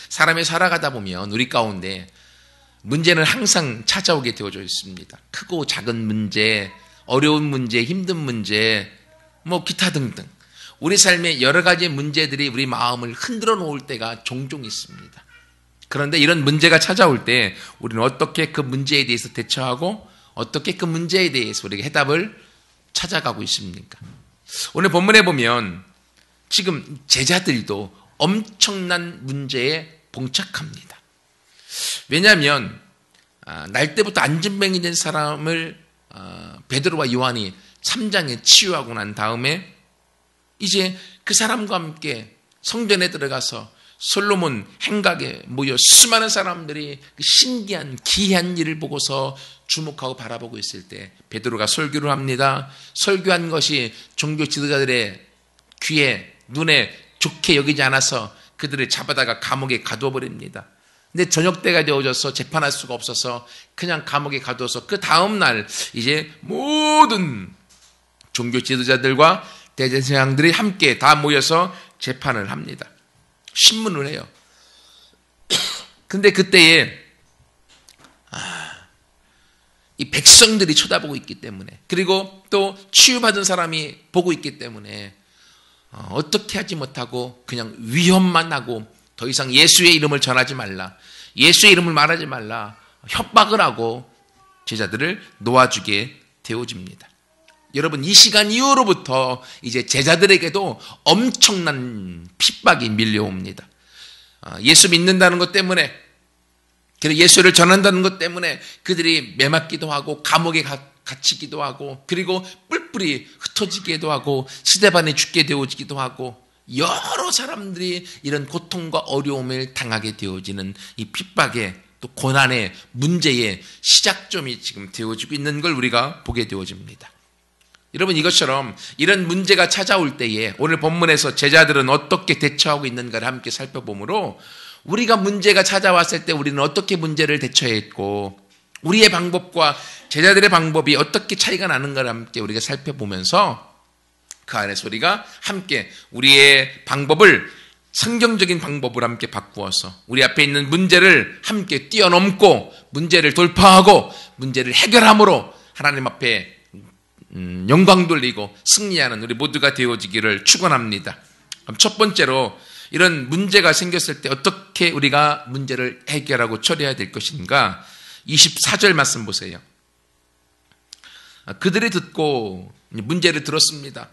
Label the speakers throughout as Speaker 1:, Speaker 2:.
Speaker 1: 사람이 살아가다 보면 우리 가운데 문제는 항상 찾아오게 되어져 있습니다. 크고 작은 문제, 어려운 문제, 힘든 문제, 기타 등등. 우리 삶의 여러 가지 문제들이 우리 마음을 흔들어 놓을 때가 종종 있습니다. 그런데 이런 문제가 찾아올 때 우리는 어떻게 그 문제에 대해서 대처하고 어떻게 그 문제에 대해서 우리가 해답을 찾아가고 있습니까? 오늘 본문에 보면 지금 제자들도 엄청난 문제에 봉착합니다. 왜냐하면 날 때부터 안진뱅이 된 사람을 베드로와 요한이 3장에 치유하고 난 다음에 이제 그 사람과 함께 성전에 들어가서 솔로몬 행각에 모여 수많은 사람들이 그 신기한 기이한 일을 보고서 주목하고 바라보고 있을 때 베드로가 설교를 합니다. 설교한 것이 종교 지도자들의 귀에 눈에 좋게 여기지 않아서 그들을 잡아다가 감옥에 가두어 버립니다. 근데 저녁 때가 되어져서 재판할 수가 없어서 그냥 감옥에 가두어서 그 다음 날 이제 모든 종교 지도자들과 대제사장들이 함께 다 모여서 재판을 합니다. 신문을 해요. 근데 그때에 이 백성들이 쳐다보고 있기 때문에, 그리고 또 치유받은 사람이 보고 있기 때문에 어떻게 하지 못하고 그냥 위협만 하고 더 이상 예수의 이름을 전하지 말라, 예수의 이름을 말하지 말라 협박을 하고 제자들을 놓아주게 되어집니다. 여러분, 이 시간 이후로부터 이제 제자들에게도 엄청난 핍박이 밀려옵니다. 예수 믿는다는 것 때문에, 그리고 예수를 전한다는 것 때문에 그들이 매맞기도 하고 감옥에 갇히기도 하고, 그리고 뿔뿔이 흩어지기도 하고 시대반에 죽게 되어지기도 하고, 여러 사람들이 이런 고통과 어려움을 당하게 되어지는 이 핍박의 또 고난의 문제의 시작점이 지금 되어지고 있는 걸 우리가 보게 되어집니다. 여러분, 이것처럼 이런 문제가 찾아올 때에 오늘 본문에서 제자들은 어떻게 대처하고 있는가를 함께 살펴보므로 우리가 문제가 찾아왔을 때 우리는 어떻게 문제를 대처했고 우리의 방법과 제자들의 방법이 어떻게 차이가 나는가를 함께 우리가 살펴보면서 그 안에서 우리가 함께 우리의 방법을 성경적인 방법으로 함께 바꾸어서 우리 앞에 있는 문제를 함께 뛰어넘고 문제를 돌파하고 문제를 해결함으로 하나님 앞에 영광 돌리고 승리하는 우리 모두가 되어지기를 축원합니다. 그럼 첫 번째로 이런 문제가 생겼을 때 어떻게 우리가 문제를 해결하고 처리해야 될 것인가? 24절 말씀 보세요. 그들이 듣고 문제를 들었습니다.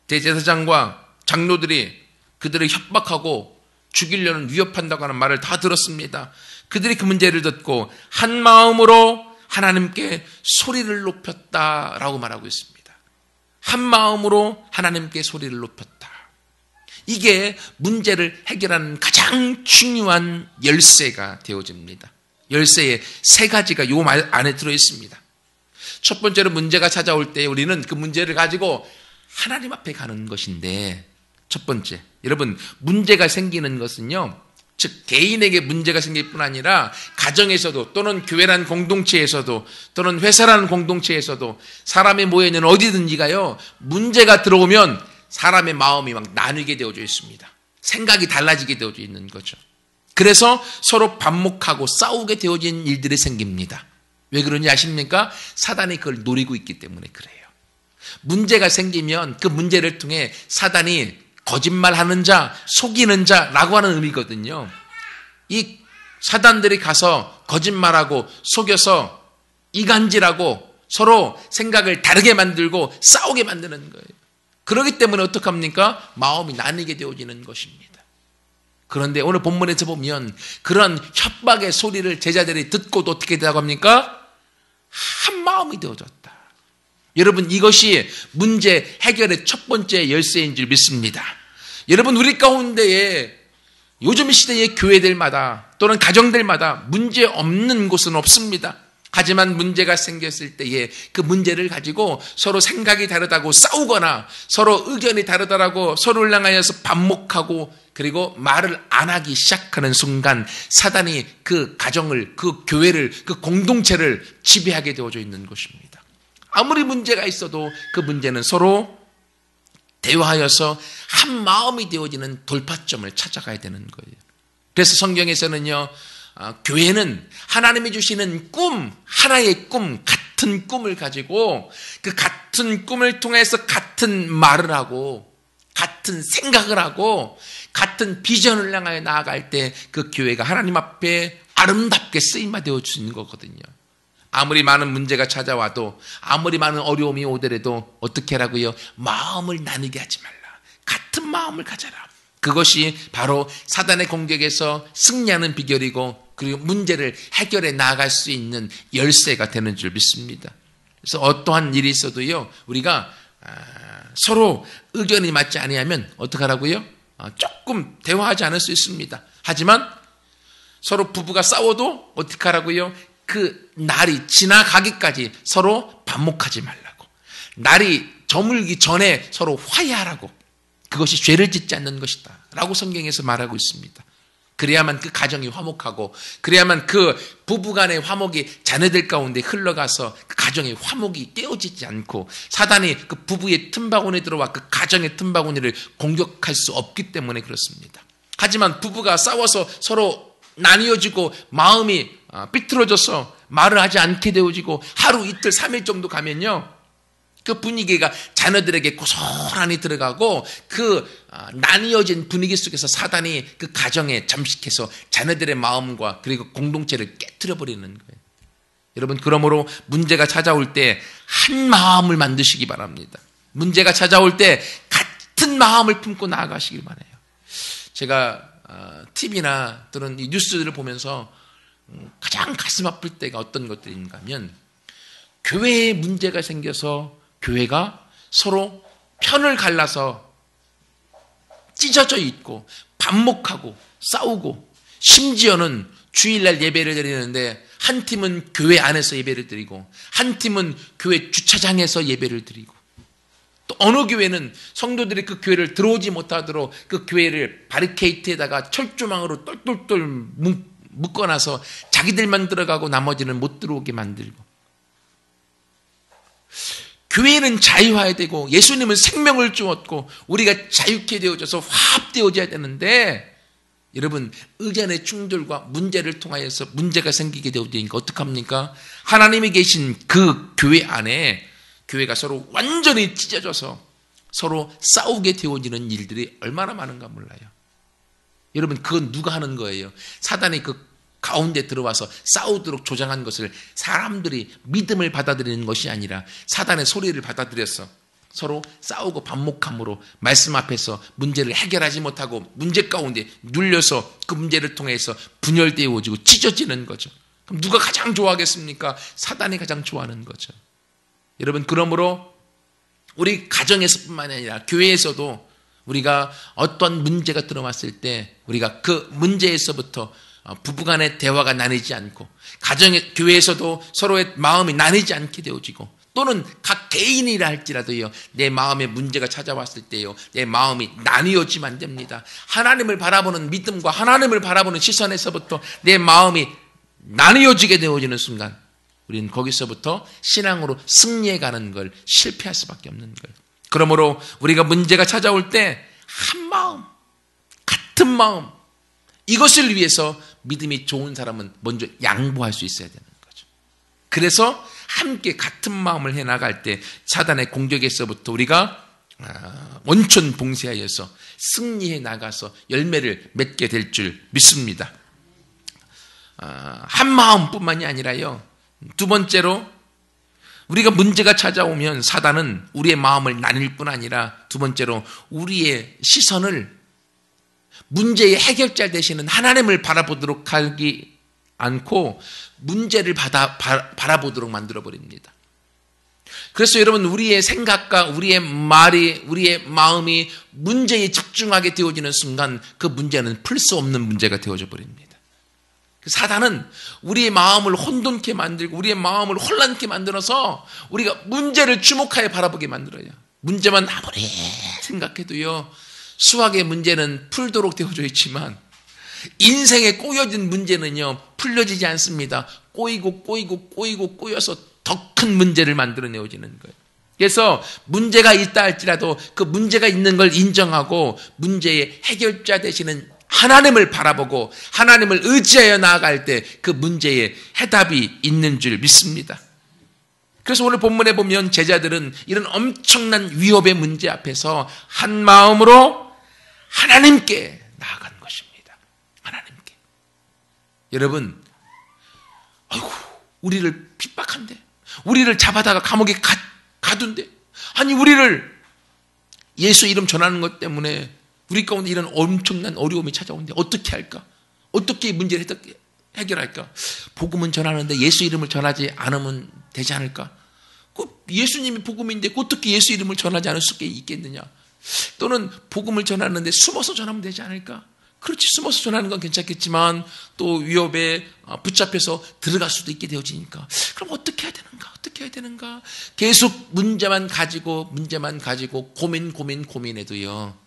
Speaker 1: 대제사장과 장로들이 그들을 협박하고 죽이려는 위협한다고 하는 말을 다 들었습니다. 그들이 그 문제를 듣고 한 마음으로 하나님께 소리를 높였다라고 말하고 있습니다. 한 마음으로 하나님께 소리를 높였다. 이게 문제를 해결하는 가장 중요한 열쇠가 되어집니다. 열쇠의 세 가지가 이 말 안에 들어있습니다. 첫 번째로 문제가 찾아올 때 우리는 그 문제를 가지고 하나님 앞에 가는 것인데, 첫 번째, 여러분, 문제가 생기는 것은요, 즉 개인에게 문제가 생길 뿐 아니라 가정에서도 또는 교회라는 공동체에서도 또는 회사라는 공동체에서도 사람이 모여있는 어디든지가요, 문제가 들어오면 사람의 마음이 막 나뉘게 되어져 있습니다. 생각이 달라지게 되어져 있는 거죠. 그래서 서로 반목하고 싸우게 되어진 일들이 생깁니다. 왜 그런지 아십니까? 사단이 그걸 노리고 있기 때문에 그래요. 문제가 생기면 그 문제를 통해 사단이 거짓말하는 자, 속이는 자라고 하는 의미거든요. 이 사단들이 가서 거짓말하고 속여서 이간질하고 서로 생각을 다르게 만들고 싸우게 만드는 거예요. 그렇기 때문에 어떡합니까? 마음이 나뉘게 되어지는 것입니다. 그런데 오늘 본문에서 보면 그런 협박의 소리를 제자들이 듣고도 어떻게 되라고 합니까? 한 마음이 되어졌다. 여러분, 이것이 문제 해결의 첫 번째 열쇠인 줄 믿습니다. 여러분, 우리 가운데에 요즘 시대의 교회들마다 또는 가정들마다 문제 없는 곳은 없습니다. 하지만 문제가 생겼을 때에 그 문제를 가지고 서로 생각이 다르다고 싸우거나 서로 의견이 다르다라고 서로를 향하여서 반목하고 그리고 말을 안 하기 시작하는 순간 사단이 그 가정을, 그 교회를, 그 공동체를 지배하게 되어져 있는 것입니다. 아무리 문제가 있어도 그 문제는 서로 대화하여서 한 마음이 되어지는 돌파점을 찾아가야 되는 거예요. 그래서 성경에서는요, 교회는 하나님이 주시는 꿈, 하나의 꿈, 같은 꿈을 가지고 그 같은 꿈을 통해서 같은 말을 하고 같은 생각을 하고 같은 비전을 향하여 나아갈 때 그 교회가 하나님 앞에 아름답게 쓰임받아 주는 거거든요. 아무리 많은 문제가 찾아와도 아무리 많은 어려움이 오더라도 어떻게 하라고요? 마음을 나누게 하지 말라. 같은 마음을 가져라. 그것이 바로 사단의 공격에서 승리하는 비결이고 그리고 문제를 해결해 나아갈 수 있는 열쇠가 되는 줄 믿습니다. 그래서 어떠한 일이 있어도요, 우리가 서로 의견이 맞지 아니하면 어떻게 하라고요? 조금 대화하지 않을 수 있습니다. 하지만 서로 부부가 싸워도 어떻게 하라고요? 그 날이 지나가기까지 서로 반목하지 말라고. 날이 저물기 전에 서로 화해하라고. 그것이 죄를 짓지 않는 것이다 라고 성경에서 말하고 있습니다. 그래야만 그 가정이 화목하고 그래야만 그 부부간의 화목이 자녀들 가운데 흘러가서 그 가정의 화목이 깨어지지 않고 사단이 그 부부의 틈바구니에 들어와 그 가정의 틈바구니를 공격할 수 없기 때문에 그렇습니다. 하지만 부부가 싸워서 서로 나뉘어지고 마음이 삐뚤어져서 말을 하지 않게 되어지고 하루 이틀 3일 정도 가면요, 그 분위기가 자녀들에게 고스란히 들어가고 그 나뉘어진 분위기 속에서 사단이 그 가정에 잠식해서 자녀들의 마음과 그리고 공동체를 깨트려 버리는 거예요. 여러분, 그러므로 문제가 찾아올 때 한 마음을 만드시기 바랍니다. 문제가 찾아올 때 같은 마음을 품고 나아가시길 바라요. 제가 TV나 또는 이 뉴스들을 보면서 가장 가슴 아플 때가 어떤 것들인가 하면 교회에 문제가 생겨서 교회가 서로 편을 갈라서 찢어져 있고 반목하고 싸우고 심지어는 주일날 예배를 드리는데 한 팀은 교회 안에서 예배를 드리고 한 팀은 교회 주차장에서 예배를 드리고 또 어느 교회는 성도들이 그 교회를 들어오지 못하도록 그 교회를 바리케이트에다가 철조망으로 똘똘똘 묶어놔서 자기들만 들어가고 나머지는 못 들어오게 만들고. 교회는 자유화해야 되고 예수님은 생명을 주었고 우리가 자유케 되어져서 화합되어져야 되는데 여러분, 의견의 충돌과 문제를 통하여서 문제가 생기게 되어지니까 어떡합니까? 하나님이 계신 그 교회 안에 교회가 서로 완전히 찢어져서 서로 싸우게 되어지는 일들이 얼마나 많은가 몰라요. 여러분, 그건 누가 하는 거예요? 사단이 그 가운데 들어와서 싸우도록 조장한 것을 사람들이 믿음을 받아들이는 것이 아니라 사단의 소리를 받아들여서 서로 싸우고 반목함으로 말씀 앞에서 문제를 해결하지 못하고 문제 가운데 눌려서 그 문제를 통해서 분열되어지고 찢어지는 거죠. 그럼 누가 가장 좋아하겠습니까? 사단이 가장 좋아하는 거죠. 여러분, 그러므로 우리 가정에서뿐만 아니라 교회에서도 우리가 어떤 문제가 들어왔을 때 우리가 그 문제에서부터 부부간의 대화가 나뉘지 않고 가정의 교회에서도 서로의 마음이 나뉘지 않게 되어지고 또는 각 개인이라 할지라도요, 내 마음에 문제가 찾아왔을 때요, 내 마음이 나뉘어지면 안 됩니다. 하나님을 바라보는 믿음과 하나님을 바라보는 시선에서부터 내 마음이 나뉘어지게 되어지는 순간 우리는 거기서부터 신앙으로 승리해가는 걸 실패할 수밖에 없는 거예요. 그러므로 우리가 문제가 찾아올 때 한 마음, 같은 마음, 이것을 위해서 믿음이 좋은 사람은 먼저 양보할 수 있어야 되는 거죠. 그래서 함께 같은 마음을 해나갈 때 사단의 공격에서부터 우리가 원천 봉쇄하여서 승리해 나가서 열매를 맺게 될 줄 믿습니다. 한 마음뿐만이 아니라요, 두 번째로 우리가 문제가 찾아오면 사단은 우리의 마음을 나눌 뿐 아니라 두 번째로 우리의 시선을 문제의 해결자 되시는 하나님을 바라보도록 하기 않고 문제를 바라보도록 만들어버립니다. 그래서 여러분, 우리의 생각과 우리의 말이, 우리의 마음이 문제에 집중하게 되어지는 순간 그 문제는 풀 수 없는 문제가 되어져 버립니다. 사단은 우리의 마음을 혼돈케 만들고 우리의 마음을 혼란케 만들어서 우리가 문제를 주목하여 바라보게 만들어요. 문제만 아무리 생각해도요, 수학의 문제는 풀도록 되어져 있지만 인생에 꼬여진 문제는요, 풀려지지 않습니다. 꼬여서 더 큰 문제를 만들어내어지는 거예요. 그래서 문제가 있다 할지라도 그 문제가 있는 걸 인정하고 문제의 해결자 되시는 하나님을 바라보고 하나님을 의지하여 나아갈 때 그 문제에 해답이 있는 줄 믿습니다. 그래서 오늘 본문에 보면 제자들은 이런 엄청난 위협의 문제 앞에서 한 마음으로 하나님께 나아간 것입니다. 하나님께. 여러분, 아이고, 우리를 핍박한대. 우리를 잡아다가 감옥에 가둔대. 아니, 우리를 예수 이름 전하는 것 때문에 우리 가운데 이런 엄청난 어려움이 찾아오는데 어떻게 할까? 어떻게 이 문제를 해결할까? 복음은 전하는데 예수 이름을 전하지 않으면 되지 않을까? 예수님이 복음인데 어떻게 예수 이름을 전하지 않을 수 있겠느냐? 또는 복음을 전하는데 숨어서 전하면 되지 않을까? 그렇지, 숨어서 전하는 건 괜찮겠지만 또 위협에 붙잡혀서 들어갈 수도 있게 되어지니까 그럼 어떻게 해야 되는가? 어떻게 해야 되는가? 계속 문제만 가지고 고민해도요,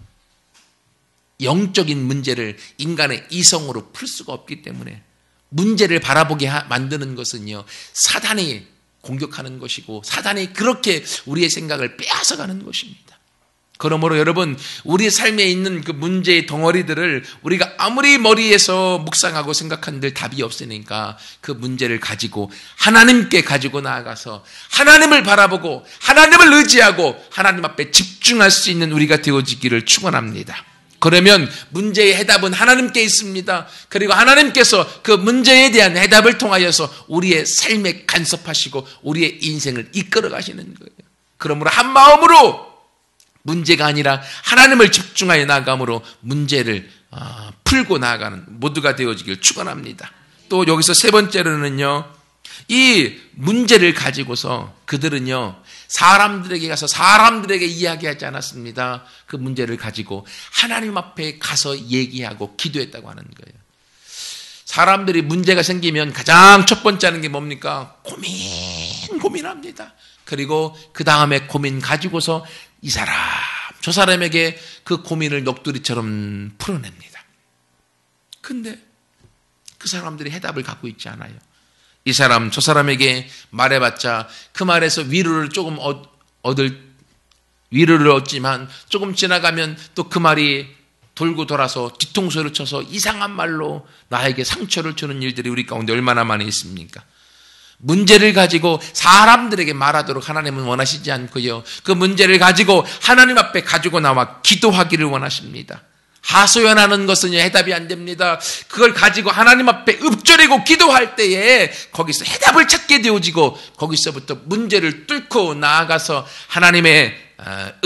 Speaker 1: 영적인 문제를 인간의 이성으로 풀 수가 없기 때문에 문제를 바라보게 만드는 것은요, 사단이 공격하는 것이고 사단이 그렇게 우리의 생각을 빼앗아가는 것입니다. 그러므로 여러분, 우리의 삶에 있는 그 문제의 덩어리들을 우리가 아무리 머리에서 묵상하고 생각한들 답이 없으니까 그 문제를 가지고 하나님께 가지고 나아가서 하나님을 바라보고 하나님을 의지하고 하나님 앞에 집중할 수 있는 우리가 되어지기를 축원합니다. 그러면 문제의 해답은 하나님께 있습니다. 그리고 하나님께서 그 문제에 대한 해답을 통하여서 우리의 삶에 간섭하시고 우리의 인생을 이끌어 가시는 거예요. 그러므로 한 마음으로 문제가 아니라 하나님을 집중하여 나아감으로 문제를 풀고 나아가는 모두가 되어지길 축원합니다. 또 여기서 세 번째로는요, 이 문제를 가지고서 그들은요, 사람들에게 가서 사람들에게 이야기하지 않았습니다. 그 문제를 가지고 하나님 앞에 가서 얘기하고 기도했다고 하는 거예요. 사람들이 문제가 생기면 가장 첫 번째 하는 게 뭡니까? 고민합니다. 그리고 그 다음에 고민 가지고서 이 사람, 저 사람에게 그 고민을 녹두리처럼 풀어냅니다. 근데 그 사람들이 해답을 갖고 있지 않아요. 이 사람, 저 사람에게 말해봤자 그 말에서 위로를 얻지만 조금 지나가면 또 그 말이 돌고 돌아서 뒤통수를 쳐서 이상한 말로 나에게 상처를 주는 일들이 우리 가운데 얼마나 많이 있습니까? 문제를 가지고 사람들에게 말하도록 하나님은 원하시지 않고요, 그 문제를 가지고 하나님 앞에 가지고 나와 기도하기를 원하십니다. 하소연하는 것은 해답이 안 됩니다. 그걸 가지고 하나님 앞에 읊조리고 기도할 때에 거기서 해답을 찾게 되어지고 거기서부터 문제를 뚫고 나아가서 하나님의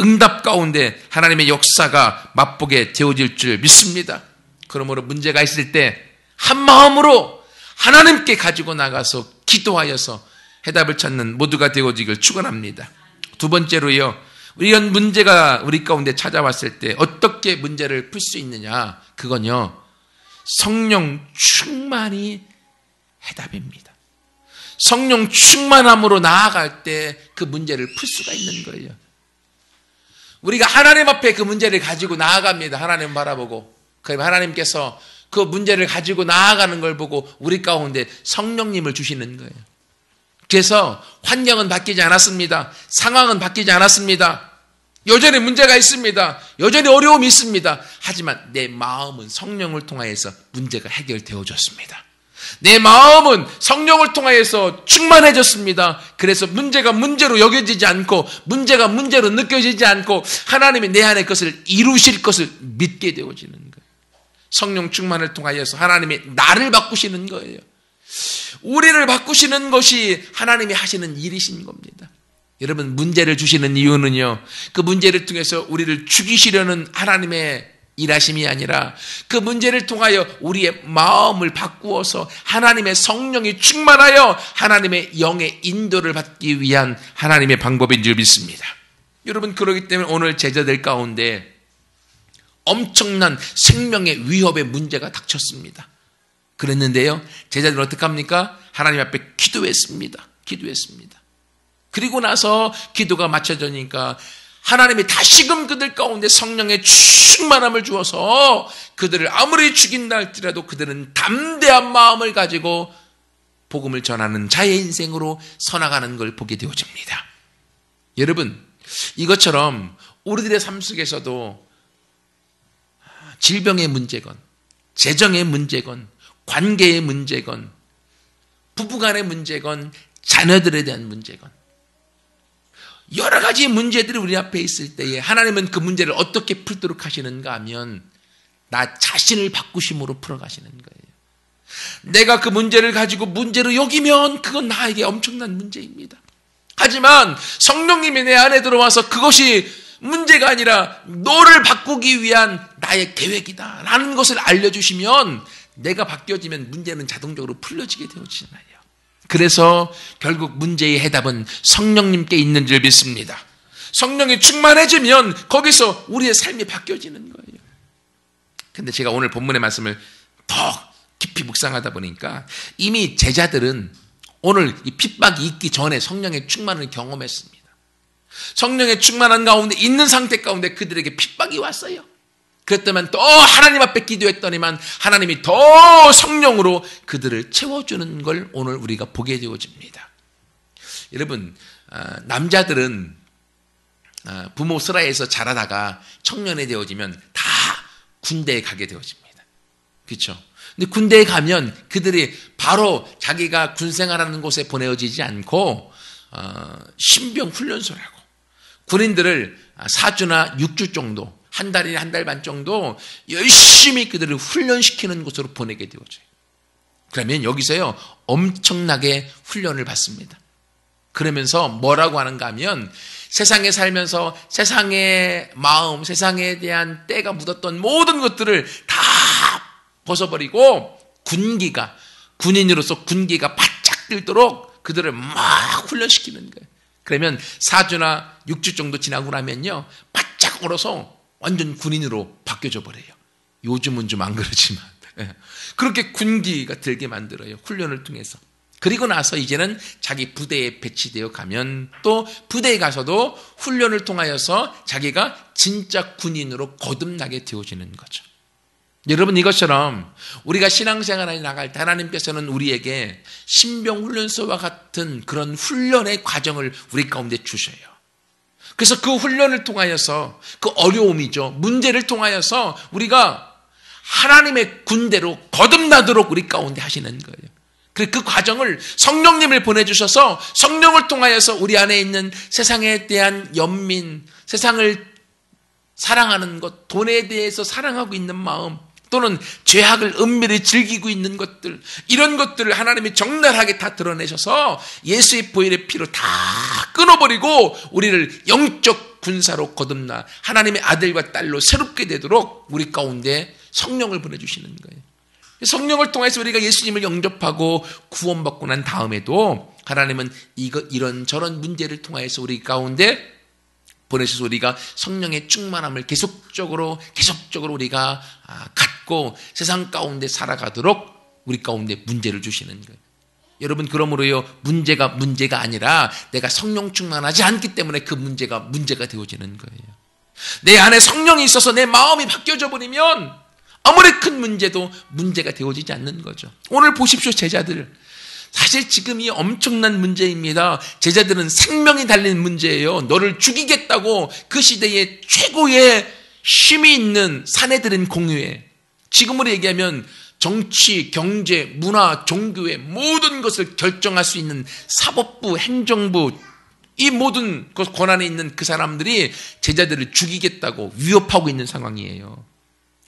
Speaker 1: 응답 가운데 하나님의 역사가 맛보게 되어질 줄 믿습니다. 그러므로 문제가 있을 때 한 마음으로 하나님께 가지고 나가서 기도하여서 해답을 찾는 모두가 되어지길 축원합니다. 두 번째로요, 이런 문제가 우리 가운데 찾아왔을 때 어떻게 문제를 풀 수 있느냐, 그건요, 성령 충만이 해답입니다. 성령 충만함으로 나아갈 때 그 문제를 풀 수가 있는 거예요. 우리가 하나님 앞에 그 문제를 가지고 나아갑니다. 하나님 바라보고. 그럼 하나님께서 그 문제를 가지고 나아가는 걸 보고 우리 가운데 성령님을 주시는 거예요. 그래서 환경은 바뀌지 않았습니다. 상황은 바뀌지 않았습니다. 여전히 문제가 있습니다. 여전히 어려움이 있습니다. 하지만 내 마음은 성령을 통하여서 문제가 해결되어졌습니다. 내 마음은 성령을 통하여서 충만해졌습니다. 그래서 문제가 문제로 여겨지지 않고 문제가 문제로 느껴지지 않고 하나님이 내 안에 것을 이루실 것을 믿게 되어지는 거예요. 성령 충만을 통하여서 하나님이 나를 바꾸시는 거예요. 우리를 바꾸시는 것이 하나님이 하시는 일이신 겁니다. 여러분, 문제를 주시는 이유는요, 그 문제를 통해서 우리를 죽이시려는 하나님의 일하심이 아니라 그 문제를 통하여 우리의 마음을 바꾸어서 하나님의 성령이 충만하여 하나님의 영의 인도를 받기 위한 하나님의 방법인 줄 믿습니다. 여러분, 그렇기 때문에 오늘 제자들 가운데 엄청난 생명의 위협의 문제가 닥쳤습니다. 그랬는데요, 제자들은 어떻게 합니까? 하나님 앞에 기도했습니다. 그리고 나서 기도가 맞춰지니까 하나님이 다시금 그들 가운데 성령의 충만함을 주어서 그들을 아무리 죽인다 할지라도 그들은 담대한 마음을 가지고 복음을 전하는 자의 인생으로 서나가는 걸 보게 되어집니다. 여러분, 이것처럼 우리들의 삶 속에서도 질병의 문제건 재정의 문제건, 관계의 문제건, 부부간의 문제건, 자녀들에 대한 문제건, 여러 가지 문제들이 우리 앞에 있을 때에 하나님은 그 문제를 어떻게 풀도록 하시는가 하면 나 자신을 바꾸심으로 풀어가시는 거예요. 내가 그 문제를 가지고 문제로 여기면 그건 나에게 엄청난 문제입니다. 하지만 성령님이 내 안에 들어와서 그것이 문제가 아니라 너를 바꾸기 위한 나의 계획이다 라는 것을 알려주시면 내가 바뀌어지면 문제는 자동적으로 풀려지게 되어지잖아요. 그래서 결국 문제의 해답은 성령님께 있는 줄 믿습니다. 성령이 충만해지면 거기서 우리의 삶이 바뀌어지는 거예요. 근데 제가 오늘 본문의 말씀을 더 깊이 묵상하다 보니까 이미 제자들은 오늘 이 핍박이 있기 전에 성령의 충만을 경험했습니다. 성령의 충만한 가운데 있는 상태 가운데 그들에게 핍박이 왔어요. 그랬더니 또 하나님 앞에 기도했더니만 하나님이 더 성령으로 그들을 채워주는 걸 오늘 우리가 보게 되어집니다. 여러분, 남자들은 부모 슬하에서 자라다가 청년이 되어지면 다 군대에 가게 되어집니다. 그렇죠? 근데 군대에 가면 그들이 바로 자기가 군생활하는 곳에 보내어지지 않고 신병 훈련소라고 군인들을 4주나 6주 정도 한 달이나 한 달 반 정도 열심히 그들을 훈련시키는 곳으로 보내게 되어져요. 그러면 여기서요 엄청나게 훈련을 받습니다. 그러면서 뭐라고 하는가 하면 세상에 살면서 세상의 마음, 세상에 대한 때가 묻었던 모든 것들을 다 벗어버리고 군인으로서 군기가 바짝 들도록 그들을 막 훈련시키는 거예요. 그러면 4주나 6주 정도 지나고 나면요 바짝 얼어서 완전 군인으로 바뀌어져 버려요. 요즘은 좀 안 그러지만 그렇게 군기가 들게 만들어요. 훈련을 통해서. 그리고 나서 이제는 자기 부대에 배치되어 가면 또 부대에 가서도 훈련을 통하여서 자기가 진짜 군인으로 거듭나게 되어지는 거죠. 여러분, 이것처럼 우리가 신앙생활에 나갈 때 하나님께서는 우리에게 신병훈련소와 같은 그런 훈련의 과정을 우리 가운데 주셔요. 그래서 그 훈련을 통하여서 그 어려움이죠. 문제를 통하여서 우리가 하나님의 군대로 거듭나도록 우리 가운데 하시는 거예요. 그 과정을 성령님을 보내주셔서 성령을 통하여서 우리 안에 있는 세상에 대한 연민, 세상을 사랑하는 것, 돈에 대해서 사랑하고 있는 마음, 또는 죄악을 은밀히 즐기고 있는 것들, 이런 것들을 하나님이 적나라하게 다 드러내셔서 예수의 보혈의 피로 다 끊어버리고 우리를 영적 군사로 거듭나 하나님의 아들과 딸로 새롭게 되도록 우리 가운데 성령을 보내주시는 거예요. 성령을 통해서 우리가 예수님을 영접하고 구원받고 난 다음에도 하나님은 이런저런 문제를 통해서 우리 가운데 보내셔서 우리가 성령의 충만함을 계속적으로 우리가 갖고 세상 가운데 살아가도록 우리 가운데 문제를 주시는 거예요. 여러분, 그러므로요 문제가 아니라 내가 성령 충만하지 않기 때문에 그 문제가 되어지는 거예요. 내 안에 성령이 있어서 내 마음이 바뀌어져 버리면 아무리 큰 문제도 문제가 되어지지 않는 거죠. 오늘 보십시오, 제자들. 사실 지금 이 엄청난 문제입니다. 제자들은 생명이 달린 문제예요. 너를 죽이겠다고 그 시대에 최고의 힘이 있는 사내들인 공유에, 지금으로 얘기하면 정치, 경제, 문화, 종교의 모든 것을 결정할 수 있는 사법부, 행정부, 이 모든 권한에 있는 그 사람들이 제자들을 죽이겠다고 위협하고 있는 상황이에요.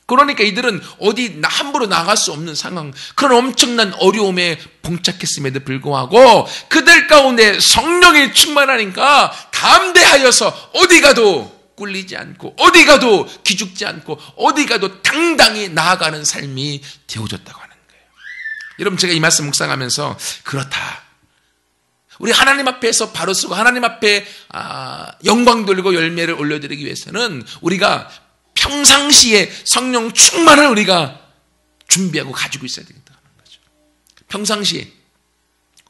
Speaker 1: 그러니까 이들은 어디 함부로 나갈 수 없는 상황, 그런 엄청난 어려움에 봉착했음에도 불구하고 그들 가운데 성령이 충만하니까 담대하여서 어디 가도 꿀리지 않고 어디 가도 기죽지 않고 어디 가도 당당히 나아가는 삶이 되어졌다고 하는 거예요. 여러분, 제가 이 말씀 묵상하면서 그렇다. 우리 하나님 앞에서 바로 서고 하나님 앞에 영광 돌리고 열매를 올려드리기 위해서는 우리가 평상시에 성령 충만을 우리가 준비하고 가지고 있어야 되겠다는 거죠. 평상시에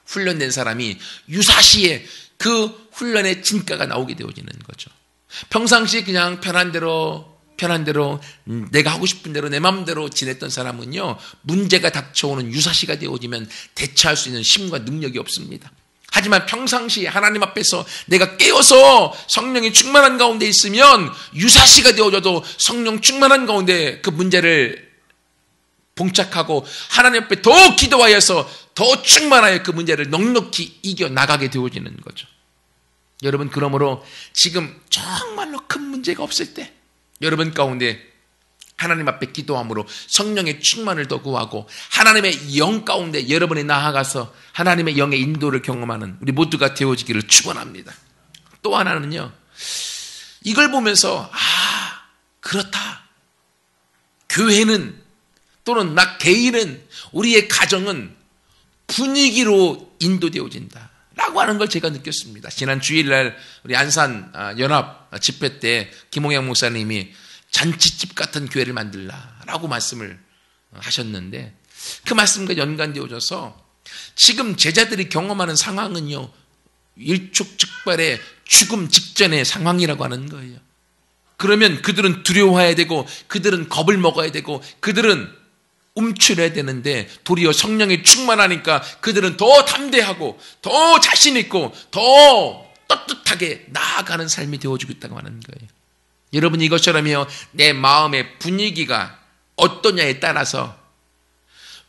Speaker 1: 훈련된 사람이 유사시에 그 훈련의 진가가 나오게 되어지는 거죠. 평상시에 그냥 편한 대로 내가 하고 싶은 대로 내 마음대로 지냈던 사람은요, 문제가 닥쳐오는 유사시가 되어지면 대처할 수 있는 힘과 능력이 없습니다. 하지만 평상시에 하나님 앞에서 내가 깨어서 성령이 충만한 가운데 있으면 유사시가 되어져도 성령 충만한 가운데 그 문제를 봉착하고 하나님 앞에 더 기도하여서 더 충만하여 그 문제를 넉넉히 이겨나가게 되어지는 거죠. 여러분, 그러므로 지금 정말로 큰 문제가 없을 때 여러분 가운데 하나님 앞에 기도함으로 성령의 충만을 더 구하고 하나님의 영 가운데 여러분이 나아가서 하나님의 영의 인도를 경험하는 우리 모두가 되어지기를 축원합니다. 또 하나는요, 이걸 보면서 그렇다. 교회는 또는 나 개인은 우리의 가정은 분위기로 인도되어진다 라고 하는 걸 제가 느꼈습니다. 지난 주일날 우리 안산 연합 집회 때 김홍양 목사님이 잔치집 같은 교회를 만들라라고 말씀을 하셨는데 그 말씀과 연관되어져서 지금 제자들이 경험하는 상황은요, 일촉즉발의 죽음 직전의 상황이라고 하는 거예요. 그러면 그들은 두려워해야 되고 그들은 겁을 먹어야 되고 그들은 움츠려야 되는데 도리어 성령이 충만하니까 그들은 더 담대하고 더 자신 있고 더 떳떳하게 나아가는 삶이 되어주고 있다고 하는 거예요. 여러분, 이것처럼요, 내 마음의 분위기가 어떠냐에 따라서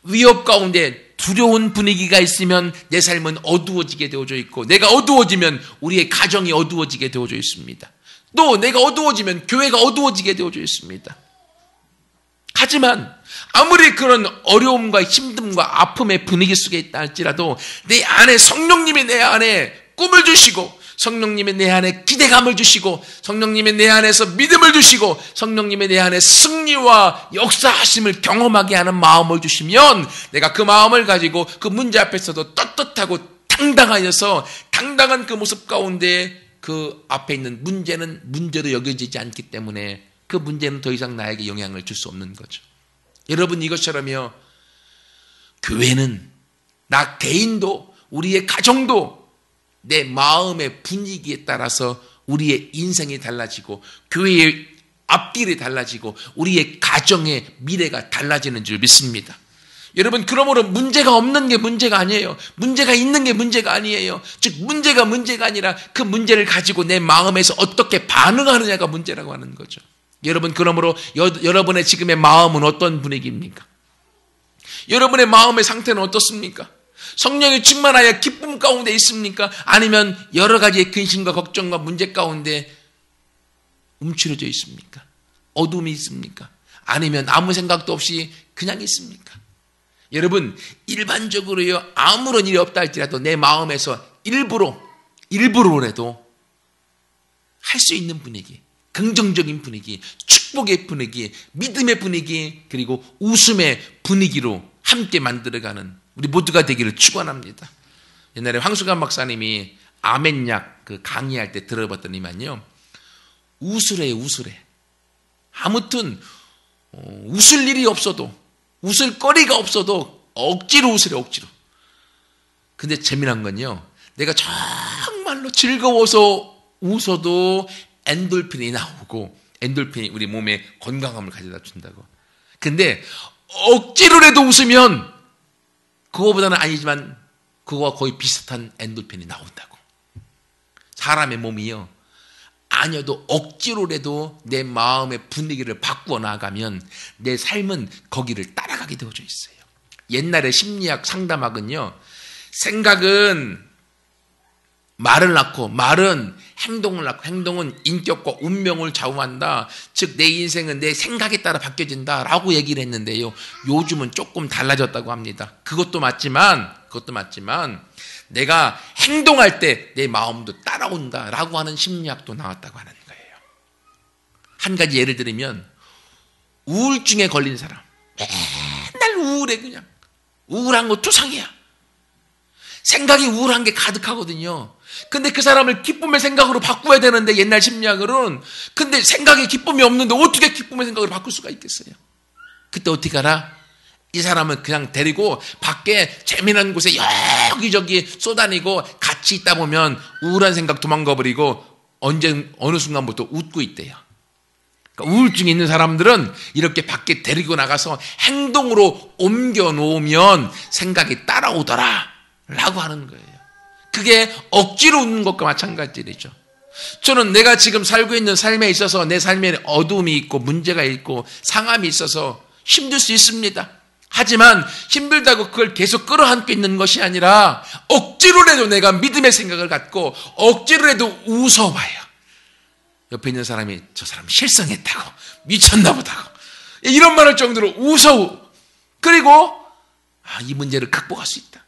Speaker 1: 위협 가운데 두려운 분위기가 있으면 내 삶은 어두워지게 되어져 있고 내가 어두워지면 우리의 가정이 어두워지게 되어져 있습니다. 또 내가 어두워지면 교회가 어두워지게 되어져 있습니다. 하지만 아무리 그런 어려움과 힘듦과 아픔의 분위기 속에 있다 할지라도 내 안에 성령님이 내 안에 꿈을 주시고 성령님이 내 안에 기대감을 주시고 성령님이 내 안에서 믿음을 주시고 성령님이 내 안에 승리와 역사하심을 경험하게 하는 마음을 주시면 내가 그 마음을 가지고 그 문제 앞에서도 떳떳하고 당당하여서 당당한 그 모습 가운데 그 앞에 있는 문제는 문제로 여겨지지 않기 때문에 그 문제는 더 이상 나에게 영향을 줄 수 없는 거죠. 여러분, 이것처럼요, 교회는 나 개인도 우리의 가정도 내 마음의 분위기에 따라서 우리의 인생이 달라지고 교회의 앞길이 달라지고 우리의 가정의 미래가 달라지는 줄 믿습니다. 여러분, 그러므로 문제가 없는 게 문제가 아니에요. 문제가 있는 게 문제가 아니에요. 즉 문제가 아니라 그 문제를 가지고 내 마음에서 어떻게 반응하느냐가 문제라고 하는 거죠. 여러분, 그러므로 여러분의 지금의 마음은 어떤 분위기입니까? 여러분의 마음의 상태는 어떻습니까? 성령이 충만하여 기쁨 가운데 있습니까? 아니면 여러 가지의 근심과 걱정과 문제 가운데 움츠려져 있습니까? 어둠이 있습니까? 아니면 아무 생각도 없이 그냥 있습니까? 여러분, 일반적으로요, 아무런 일이 없다 할지라도 내 마음에서 일부러라도 할 수 있는 분위기, 긍정적인 분위기, 축복의 분위기, 믿음의 분위기, 그리고 웃음의 분위기로 함께 만들어가는 우리 모두가 되기를 축원합니다. 옛날에 황수관 박사님이 아멘약 그 강의할 때 들어봤더니만요, 웃으래. 아무튼 웃을 일이 없어도, 웃을 거리가 없어도 억지로 웃으래, 억지로. 근데 재미난 건요, 내가 정말로 즐거워서 웃어도 엔돌핀이 나오고, 엔돌핀이 우리 몸에 건강함을 가져다 준다고. 근데 억지로라도 웃으면 그거보다는 아니지만 그거와 거의 비슷한 엔돌핀이 나온다고. 사람의 몸이요, 아니어도 억지로라도 내 마음의 분위기를 바꾸어 나가면 내 삶은 거기를 따라가게 되어져 있어요. 옛날에 심리학 상담학은요, 생각은 말을 낳고 말은 행동을 낳고 행동은 인격과 운명을 좌우한다. 즉 내 인생은 내 생각에 따라 바뀌어진다 라고 얘기를 했는데요, 요즘은 조금 달라졌다고 합니다. 그것도 맞지만 내가 행동할 때 내 마음도 따라온다 라고 하는 심리학도 나왔다고 하는 거예요. 한 가지 예를 들면, 우울증에 걸린 사람, 맨날 우울해. 그냥 우울한 거 투성이야. 생각이 우울한 게 가득하거든요. 근데 그 사람을 기쁨의 생각으로 바꿔야 되는데, 옛날 심리학으로는, 근데 생각에 기쁨이 없는데 어떻게 기쁨의 생각으로 바꿀 수가 있겠어요? 그때 어떻게 하라? 이 사람은 그냥 데리고 밖에 재미난 곳에 여기저기 쏘다니고 같이 있다 보면 우울한 생각 도망가 버리고 어느 순간부터 웃고 있대요. 그러니까 우울증이 있는 사람들은 이렇게 밖에 데리고 나가서 행동으로 옮겨 놓으면 생각이 따라오더라 라고 하는 거예요. 그게 억지로 웃는 것과 마찬가지죠. 저는 내가 지금 살고 있는 삶에 있어서 내 삶에 어두움이 있고 문제가 있고 상함이 있어서 힘들 수 있습니다. 하지만 힘들다고 그걸 계속 끌어안고 있는 것이 아니라 억지로라도 내가 믿음의 생각을 갖고 억지로라도 웃어봐요. 옆에 있는 사람이 저 사람 실성했다고, 미쳤나 보다고, 이런 말할 정도로 웃어. 그리고 이 문제를 극복할 수 있다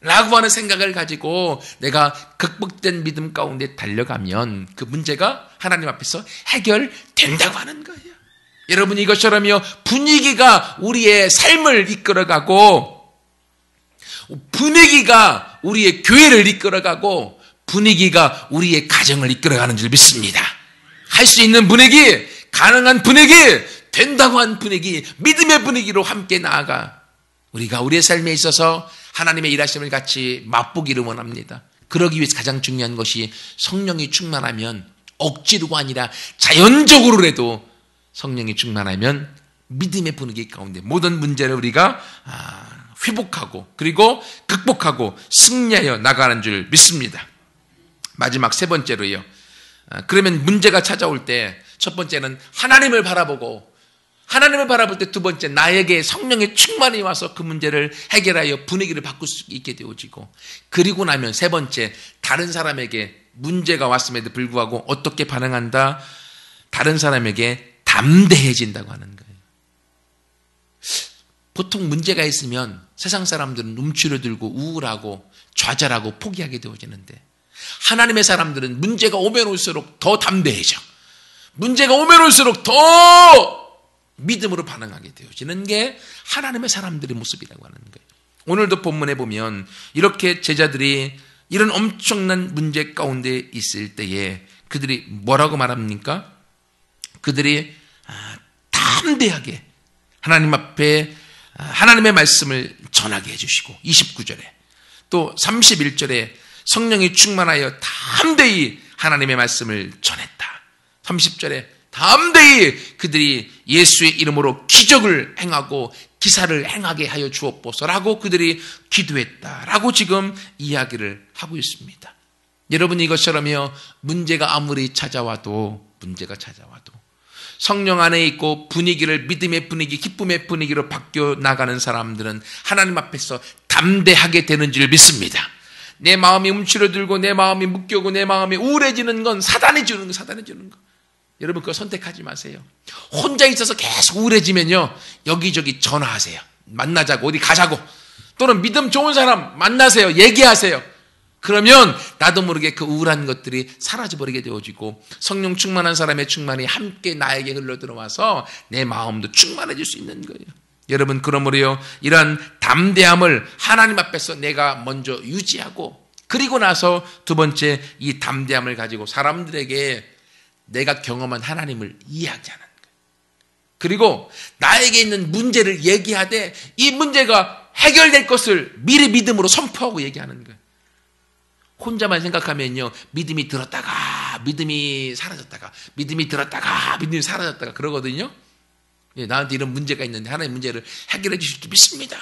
Speaker 1: 라고 하는 생각을 가지고 내가 극복된 믿음 가운데 달려가면 그 문제가 하나님 앞에서 해결된다고 하는 거예요. 여러분, 이것처럼요, 분위기가 우리의 삶을 이끌어가고, 분위기가 우리의 교회를 이끌어가고, 분위기가 우리의 가정을 이끌어가는 줄 믿습니다. 할 수 있는 분위기, 가능한 분위기, 된다고 한 분위기, 믿음의 분위기로 함께 나아가 우리가 우리의 삶에 있어서 하나님의 일하심을 같이 맛보기를 원합니다. 그러기 위해서 가장 중요한 것이 성령이 충만하면, 억지로가 아니라 자연적으로라도 성령이 충만하면 믿음의 분위기 가운데 모든 문제를 우리가 회복하고 그리고 극복하고 승리하여 나가는 줄 믿습니다. 마지막 세 번째로요. 그러면 문제가 찾아올 때 첫 번째는 하나님을 바라보고, 하나님을 바라볼 때 두 번째 나에게 성령의 충만이 와서 그 문제를 해결하여 분위기를 바꿀 수 있게 되어지고, 그리고 나면 세 번째 다른 사람에게 문제가 왔음에도 불구하고 어떻게 반응한다? 다른 사람에게 담대해진다고 하는 거예요. 보통 문제가 있으면 세상 사람들은 움츠러들고 우울하고 좌절하고 포기하게 되어지는데, 하나님의 사람들은 문제가 오면 올수록 더 담대해져. 문제가 오면 올수록 더 믿음으로 반응하게 되어지는 게 하나님의 사람들의 모습이라고 하는 거예요. 오늘도 본문에 보면 이렇게 제자들이 이런 엄청난 문제 가운데 있을 때에 그들이 뭐라고 말합니까? 그들이 담대하게 하나님 앞에 하나님의 말씀을 전하게 해주시고, 29절에 또 31절에 성령이 충만하여 담대히 하나님의 말씀을 전했다. 30절에 담대히 그들이 예수의 이름으로 기적을 행하고 기사를 행하게 하여 주옵소서라고 그들이 기도했다라고 지금 이야기를 하고 있습니다. 여러분, 이것처럼요, 문제가 아무리 찾아와도 성령 안에 있고 분위기를 믿음의 분위기, 기쁨의 분위기로 바뀌어 나가는 사람들은 하나님 앞에서 담대하게 되는 줄 믿습니다. 내 마음이 움츠러들고 내 마음이 묶여고 내 마음이 우울해지는 건 사단이 주는 거. 여러분, 그거 선택하지 마세요. 혼자 있어서 계속 우울해지면요, 여기저기 전화하세요. 만나자고, 어디 가자고. 또는 믿음 좋은 사람 만나세요. 얘기하세요. 그러면 나도 모르게 그 우울한 것들이 사라져버리게 되어지고 성령 충만한 사람의 충만이 함께 나에게 흘러들어와서 내 마음도 충만해질 수 있는 거예요. 여러분, 그러므로요, 이런 담대함을 하나님 앞에서 내가 먼저 유지하고, 그리고 나서 두 번째 이 담대함을 가지고 사람들에게 내가 경험한 하나님을 이야기하는 거예요. 그리고 나에게 있는 문제를 얘기하되 이 문제가 해결될 것을 미리 믿음으로 선포하고 얘기하는 거예요. 혼자만 생각하면요, 믿음이 들었다가 믿음이 사라졌다가 믿음이 들었다가 믿음이 사라졌다가 그러거든요. 나한테 이런 문제가 있는데 하나님 문제를 해결해 주실 줄 믿습니다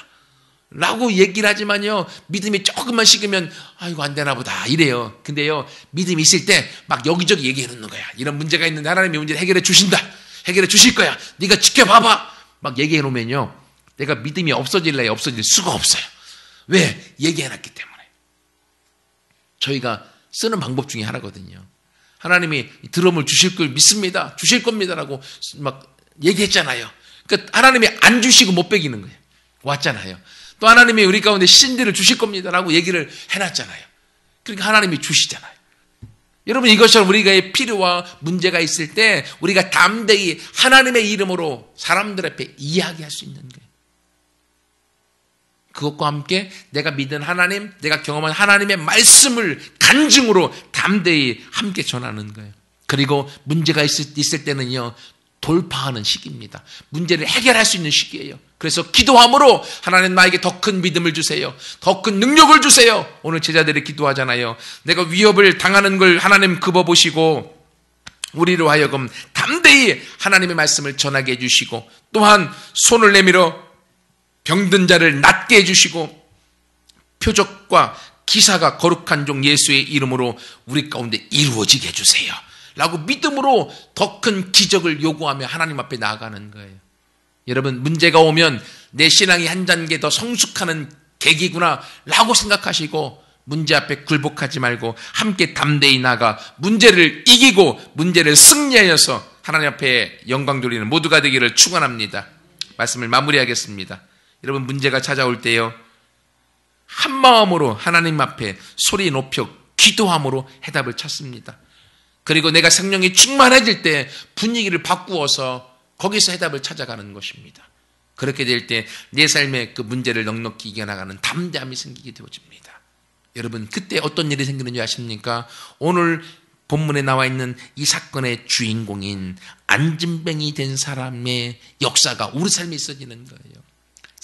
Speaker 1: 라고 얘기를 하지만요, 믿음이 조금만 식으면 이거 안 되나 보다 이래요. 근데요, 믿음이 있을 때 막 여기저기 얘기해 놓는 거야. 이런 문제가 있는데 하나님이 문제를 해결해 주신다, 해결해 주실 거야, 네가 지켜봐봐 막 얘기해 놓으면요, 내가 믿음이 없어질 수가 없어요. 왜? 얘기해 놨기 때문에. 저희가 쓰는 방법 중에 하나거든요. 하나님이 드럼을 주실 걸 믿습니다, 주실 겁니다라고 막 얘기했잖아요. 그러니까 하나님이 안 주시고 못 베기는 거예요. 왔잖아요. 또 하나님이 우리 가운데 신들을 주실 겁니다라고 얘기를 해놨잖아요. 그러니까 하나님이 주시잖아요. 여러분, 이것처럼 우리가 필요와 문제가 있을 때 우리가 담대히 하나님의 이름으로 사람들 앞에 이야기할 수 있는 거예요. 그것과 함께 내가 믿은 하나님, 내가 경험한 하나님의 말씀을 간증으로 담대히 함께 전하는 거예요. 그리고 문제가 있을 때는요, 돌파하는 시기입니다. 문제를 해결할 수 있는 시기예요. 그래서 기도함으로 하나님 나에게 더 큰 믿음을 주세요. 더 큰 능력을 주세요. 오늘 제자들이 기도하잖아요. 내가 위협을 당하는 걸 하나님 굽어보시고 우리로 하여금 담대히 하나님의 말씀을 전하게 해주시고, 또한 손을 내밀어 병든 자를 낫게 해주시고, 표적과 기사가 거룩한 종 예수의 이름으로 우리 가운데 이루어지게 해주세요 라고 믿음으로 더 큰 기적을 요구하며 하나님 앞에 나아가는 거예요. 여러분, 문제가 오면 내 신앙이 한 단계 더 성숙하는 계기구나 라고 생각하시고 문제 앞에 굴복하지 말고 함께 담대히 나가 문제를 이기고 문제를 승리하여서 하나님 앞에 영광 돌리는 모두가 되기를 축원합니다. 말씀을 마무리하겠습니다. 여러분, 문제가 찾아올 때요, 한 마음으로 하나님 앞에 소리 높여 기도함으로 해답을 찾습니다. 그리고 내가 성령이 충만해질 때 분위기를 바꾸어서 거기서 해답을 찾아가는 것입니다. 그렇게 될 때 내 삶의 그 문제를 넉넉히 이겨나가는 담대함이 생기게 되어집니다. 여러분, 그때 어떤 일이 생기는지 아십니까? 오늘 본문에 나와 있는 이 사건의 주인공인 안진뱅이 된 사람의 역사가 우리 삶에 있어지는 거예요.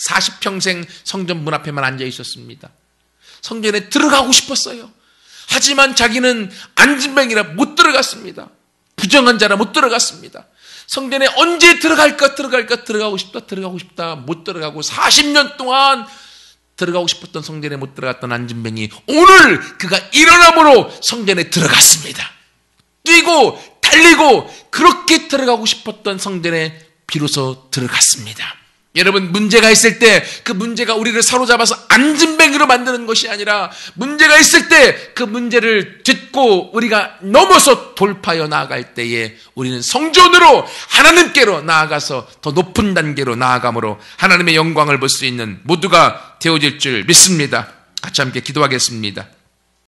Speaker 1: 40평생 성전 문 앞에만 앉아 있었습니다. 성전에 들어가고 싶었어요. 하지만 자기는 안진뱅이라 못 들어갔습니다. 부정한 자라 못 들어갔습니다. 성전에 언제 들어가고 싶다 못 들어가고 40년 동안 들어가고 싶었던 성전에 못 들어갔던 안진뱅이, 오늘 그가 일어남으로 성전에 들어갔습니다. 뛰고 달리고 그렇게 들어가고 싶었던 성전에 비로소 들어갔습니다. 여러분, 문제가 있을 때 그 문제가 우리를 사로잡아서 안진뱅이로 만드는 것이 아니라 문제가 있을 때 그 문제를 딛고 우리가 넘어서 돌파하여 나아갈 때에 우리는 성전으로 하나님께로 나아가서 더 높은 단계로 나아감으로 하나님의 영광을 볼 수 있는 모두가 되어질 줄 믿습니다. 같이 함께 기도하겠습니다.